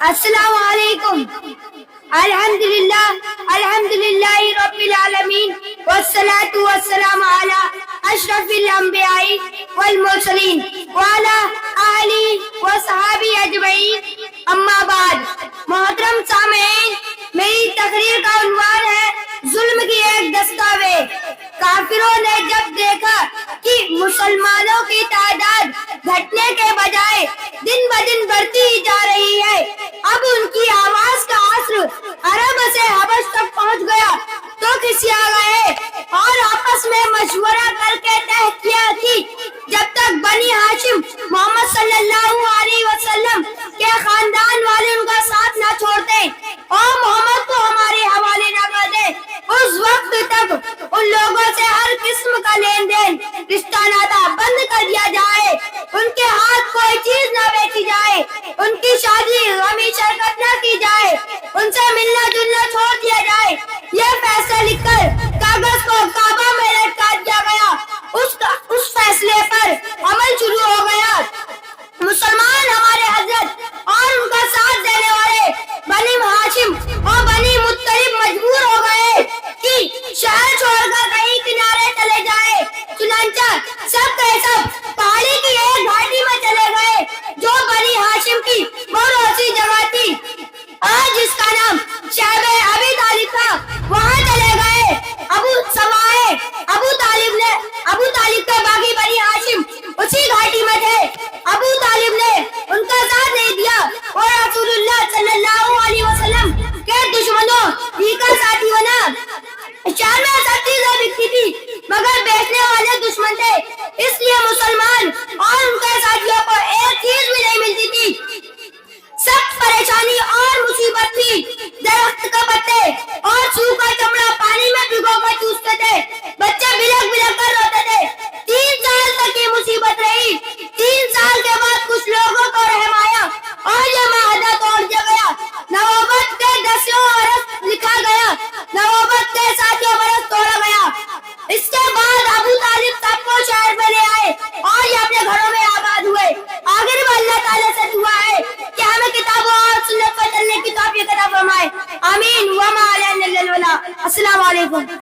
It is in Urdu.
السلام علیکم. الحمدللہ رب العالمین والصلاة والسلام علی اشرف الانبیاء والمرسلین وعلی آلہ وصحابہ اجمعین. اما بعد. محترم سامعین، میری تقریر کا عنوان ہے ظلم کی ایک دستاویز. کافروں نے جب دیکھا کہ مسلمانوں کی تعداد گھٹنے کے بجائے دن بدن بڑھتی ہی جا رہی ہے، اب ان کی آواز کا اثر عرب سے حبش تک پہنچ گیا تو کھسیا گئے اور آپس میں مشورہ کر کے طے کیا کہ جب تک بنی ہاشم محمد صلی اللہ علیہ وسلم کے خاندان والے ان کا ساتھ نہ چھوڑتے اور محمد کو ہمارے حوالے نہ کر دے، اس وقت تک ان لوگوں سے ہر قسم کا لین دین رشتہ ناتا بند کر دیا جائے، ان کے ہاتھ کوئی چیز نہ بیچی جائے، ان کی شادی غمی شرکت نہ کی جائے، ان سے ملنا جلنا چھوڑ دیا جائے. یہ فیصلہ لکھ کر کاغذ کو کعبہ میں لٹکا دیا گیا. اس فیصلے پر عمل شروع ہو گیا. مسلمان ہمارے حضرت اور ان کا ساتھ دینے والے بنی ہاشم اور بنی مطلب مجبور ہو گئے کہ شہر چھوڑ کر کہیں کنارے چلے جائے. چنانچہ سب کے سب پہاڑی کی ایک گھاٹی میں چلے گئے جو بنی ہاشم کی بہت اچھی جگہ تھی، آج اس کا نام شعب ابی طالب تھا. وہاں چلے گئے. ابو طالب کے باقی بنی ہاشم اسی گھاٹی میں تھے. ابو طالب نے ان کا ساتھ نہیں دیا اور رسول اللہ صلی اللہ علیہ وسلم کے دشمنوں ہی کا ساتھی بنا. شہر میں سب چیزیں بکتی تھی مگر بیچنے والے دشمن تھے، اس لیے مسلمان اور ان کے ساتھیوں کو ایک چیز بھی نہیں ملتی تھی. سب پریشانی اور مصیبت تھی. درخت کا پتے اور سوکھا